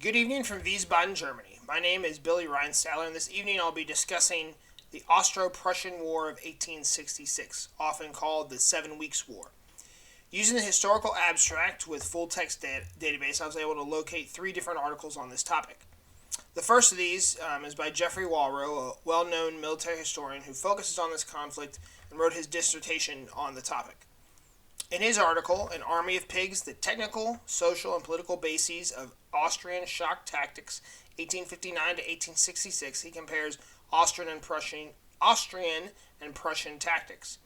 Good evening from Wiesbaden, Germany. My name is Billy Reinstaller, and this evening I'll be discussing the Austro-Prussian War of 1866, often called the Seven Weeks' War. Using the historical abstract with full-text database, I was able to locate three different articles on this topic. The first of these is by Geoffrey Warwro, a well-known military historian who focuses on this conflict and wrote his dissertation on the topic. In his article, An Army of Pigs, the Technical, Social, and Political Bases of Austrian Shock Tactics, 1859 to 1866, he compares Austrian and Prussian tactics.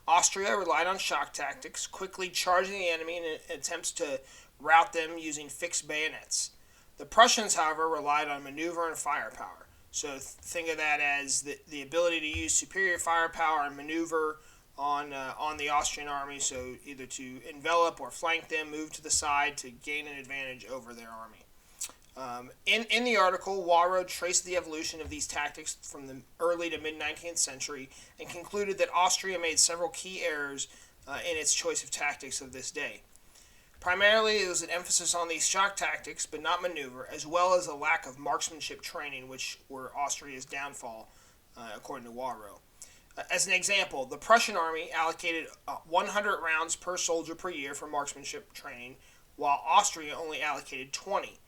Austria relied on shock tactics, quickly charging the enemy in attempts to rout them using fixed bayonets. The Prussians, however, relied on maneuver and firepower. So think of that as the ability to use superior firepower and maneuver on the Austrian army, so either to envelop or flank them, move to the side to gain an advantage over their army. In the article, Warwro traced the evolution of these tactics from the early to mid-19th century and concluded that Austria made several key errors in its choice of tactics of this day. Primarily, it was an emphasis on these shock tactics, but not maneuver, as well as a lack of marksmanship training, which were Austria's downfall, according to Warwro. As an example, the Prussian army allocated 100 rounds per soldier per year for marksmanship training, while Austria only allocated 20.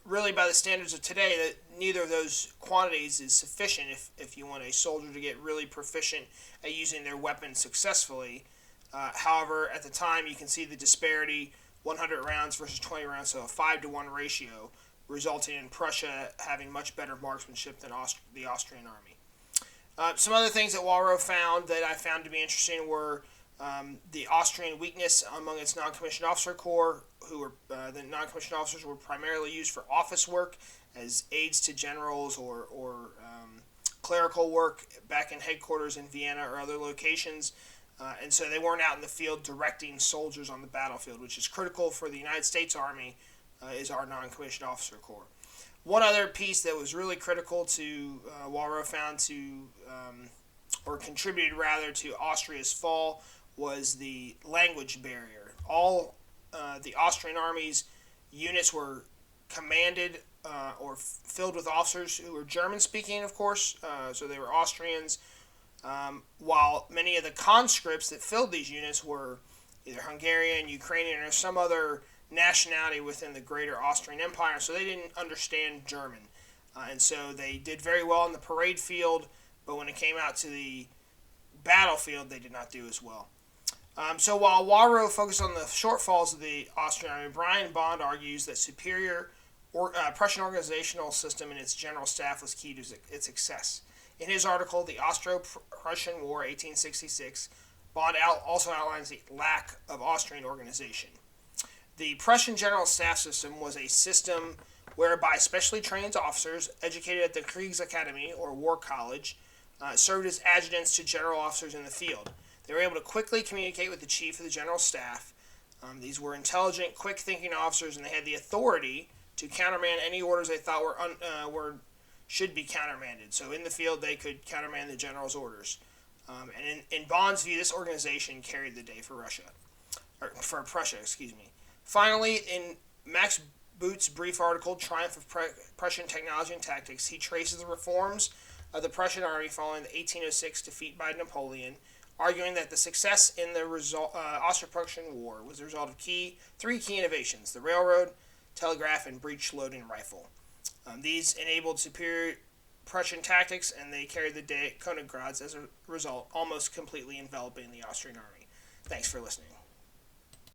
Really, by the standards of today, that neither of those quantities is sufficient if you want a soldier to get really proficient at using their weapons successfully. However, at the time, you can see the disparity, 100 rounds versus 20 rounds, so a 5-to-1 ratio, resulting in Prussia having much better marksmanship than the Austrian army. Some other things that Warwro found that I found to be interesting were the Austrian weakness among its non-commissioned officer corps, who were the non-commissioned officers were primarily used for office work as aides to generals or clerical work back in headquarters in Vienna or other locations, and so they weren't out in the field directing soldiers on the battlefield, which is critical for the United States Army, is our non-commissioned officer corps. One other piece that was really critical to Warwro found or contributed rather to Austria's fall was the language barrier. All the Austrian army's units were commanded or filled with officers who were German speaking, of course, so they were Austrians, while many of the conscripts that filled these units were either Hungarian, Ukrainian, or some other nationality within the greater Austrian Empire, so they didn't understand German. And so they did very well in the parade field, but when it came out to the battlefield, they did not do as well. So while Warwro focused on the shortfalls of the Austrian army, Brian Bond argues that superior Prussian organizational system and its general staff was key to its success. In his article, The Austro-Prussian War, 1866, Bond also outlines the lack of Austrian organization. The Prussian general staff system was a system whereby specially trained officers, educated at the Kriegsakademie, or War College, served as adjutants to general officers in the field. They were able to quickly communicate with the chief of the general staff. These were intelligent, quick-thinking officers, and they had the authority to countermand any orders they thought should be countermanded. So in the field, they could countermand the general's orders. And in Bond's view, this organization carried the day for Prussia. Finally, in Max Boot's brief article, Triumph of Prussian Technology and Tactics, he traces the reforms of the Prussian army following the 1806 defeat by Napoleon, arguing that the success in the Austro-Prussian War was the result of three key innovations: the railroad, telegraph, and breech-loading rifle. These enabled superior Prussian tactics, and they carried the day at Königgrätz as a result, almost completely enveloping the Austrian army. Thanks for listening.